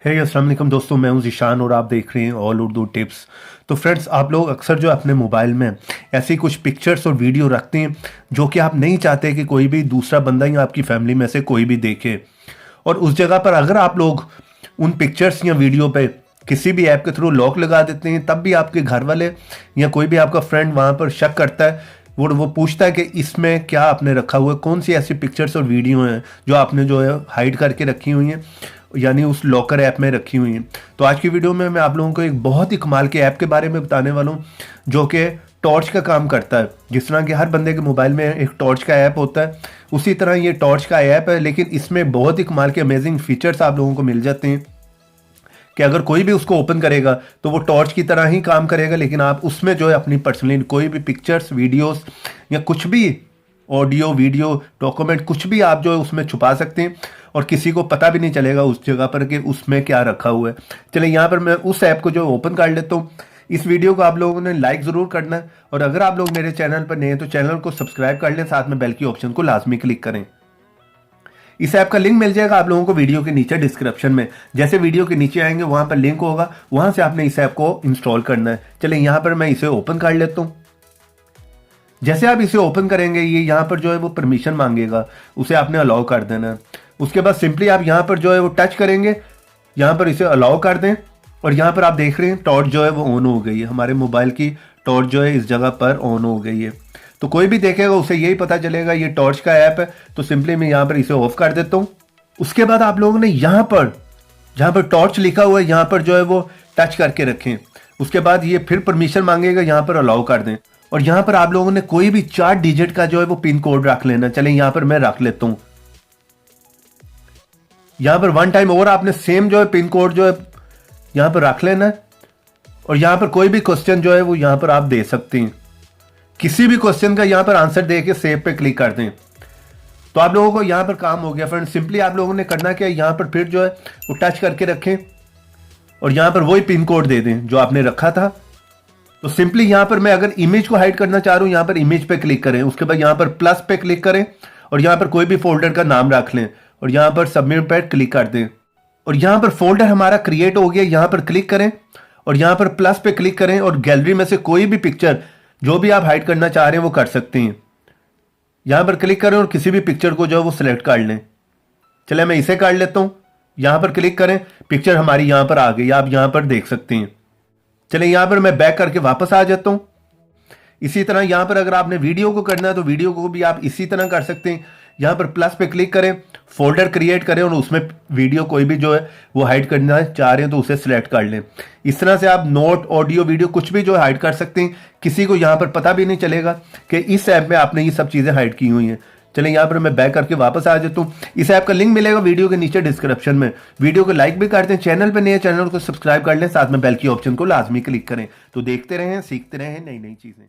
हे अस्सलाम वालेकुम दोस्तों, मैं हूं ज़ीशान और आप देख रहे हैं ऑल उर्दू टिप्स। तो फ्रेंड्स, आप लोग अक्सर जो अपने मोबाइल में ऐसी कुछ पिक्चर्स और वीडियो रखते हैं जो कि आप नहीं चाहते कि कोई भी दूसरा बंदा या आपकी फैमिली में से कोई भी देखे। और उस जगह पर अगर आप लोग उन पिक्चर्स या वीडियो पे किसी भी ऐप के थ्रू लॉक लगा देते हैं, तब भी आपके घर वाले या कोई भी आपका फ्रेंड वहाँ पर शक करता है। वो पूछता है कि इसमें क्या आपने रखा हुआ है, कौन सी ऐसी पिक्चर्स और वीडियो हैं जो आपने जो है हाइड करके रखी हुई हैं, यानी उस लॉकर ऐप में रखी हुई हैं। तो आज की वीडियो में मैं आप लोगों को एक बहुत ही कमाल के ऐप के बारे में बताने वाला हूँ जो कि टॉर्च का काम करता है। जिस तरह कि हर बंदे के मोबाइल में एक टॉर्च का ऐप होता है, उसी तरह ये टॉर्च का ऐप है, लेकिन इसमें बहुत ही कमाल के अमेजिंग फीचर्स आप लोगों को मिल जाते हैं कि अगर कोई भी उसको ओपन करेगा तो वो टॉर्च की तरह ही काम करेगा, लेकिन आप उसमें जो है अपनी पर्सनली कोई भी पिक्चर्स, वीडियोस या कुछ भी ऑडियो, वीडियो, डॉक्यूमेंट, कुछ भी आप जो है उसमें छुपा सकते हैं और किसी को पता भी नहीं चलेगा उस जगह पर कि उसमें क्या रखा हुआ है। चलिए यहाँ पर मैं उस ऐप को जो ओपन कर लेता हूँ। इस वीडियो को आप लोगों ने लाइक ज़रूर करना है और अगर आप लोग मेरे चैनल पर नए हैं तो चैनल को सब्सक्राइब कर लें, साथ में बेल की ऑप्शन को लाजमी क्लिक करें। इस ऐप का लिंक मिल जाएगा आप लोगों को वीडियो के नीचे डिस्क्रिप्शन में। जैसे वीडियो के नीचे आएंगे वहां पर लिंक होगा, वहां से आपने इस ऐप को इंस्टॉल करना है। चलिए यहाँ पर मैं इसे ओपन कर लेता हूँ। जैसे आप इसे ओपन करेंगे, ये यहाँ पर जो है वो परमिशन मांगेगा, उसे आपने अलाउ कर देना है। उसके बाद सिंपली आप यहाँ पर जो है वो टच करेंगे, यहाँ पर इसे अलाउ कर दें और यहाँ पर आप देख रहे हैं टॉर्च जो है वो ऑन हो गई है। हमारे मोबाइल की टॉर्च जो है इस जगह पर ऑन हो गई है। तो कोई भी देखेगा उसे यही पता चलेगा ये टॉर्च का ऐप है। तो सिंपली मैं यहाँ पर इसे ऑफ कर देता हूँ। उसके बाद आप लोगों ने यहाँ पर जहाँ पर टॉर्च लिखा हुआ है यहाँ पर जो है वो टच करके रखें। उसके बाद ये फिर परमिशन मांगेगा, यहाँ पर अलाउ कर दें और यहाँ पर आप लोगों ने कोई भी 4 डिजिट का जो है वो पिन कोड रख लेना। चलें यहाँ पर मैं रख लेता हूँ। यहाँ पर 1 टाइम और आपने सेम जो है पिन कोड जो है यहाँ पर रख लेना है और यहाँ पर कोई भी क्वेश्चन जो है वो यहाँ पर आप दे सकते हैं। किसी भी क्वेश्चन का यहाँ पर आंसर दे के सेव पे क्लिक कर दें। तो आप लोगों को यहाँ पर काम हो गया फ्रेंड। सिंपली आप लोगों ने करना क्या है, यहाँ पर फिर जो है वो टच करके रखें और यहाँ पर वही पिन कोड दे दें जो आपने रखा था। तो सिंपली यहाँ पर मैं अगर इमेज को हाइड करना चाह रहा हूँ, यहाँ पर इमेज पे क्लिक करें। उसके बाद यहाँ पर प्लस पे क्लिक करें और यहाँ पर कोई भी फोल्डर का नाम रख लें और यहाँ पर सबमिट पे क्लिक कर दें और यहाँ पर फोल्डर हमारा क्रिएट हो गया। यहाँ पर क्लिक करें और यहाँ पर प्लस पे क्लिक करें और गैलरी में से कोई भी पिक्चर जो भी आप हाइड करना चाह रहे हैं वो कर सकते हैं। यहाँ पर क्लिक करें और किसी भी पिक्चर को जो है वो सिलेक्ट कर लें। चले मैं इसे कर लेता हूँ। यहाँ पर क्लिक करें, पिक्चर हमारी यहाँ पर आ गई, आप यहाँ पर देख सकते हैं। चले यहाँ पर मैं बैक करके वापस आ जाता हूँ। इसी तरह यहाँ पर अगर आपने वीडियो को करना है तो वीडियो को भी आप इसी तरह कर सकते हैं। यहाँ पर प्लस पे क्लिक करें, फोल्डर क्रिएट करें और उसमें वीडियो कोई भी जो है वो हाइड करना चाह रहे हैं तो उसे सिलेक्ट कर लें। इस तरह से आप नोट, ऑडियो, वीडियो कुछ भी जो है हाइड कर सकते हैं। किसी को यहाँ पर पता भी नहीं चलेगा कि इस ऐप में आपने ये सब चीज़ें हाइड की हुई हैं। चलें यहाँ पर मैं बैक करके वापस आ जाता हूँ। इस ऐप का लिंक मिलेगा वीडियो के नीचे डिस्क्रिप्शन में। वीडियो को लाइक भी कर दें, चैनल पर नए चैनल को सब्सक्राइब कर लें, साथ में बेल की ऑप्शन को लाजमी क्लिक करें। तो देखते रहें, सीखते रहें नई नई चीज़ें।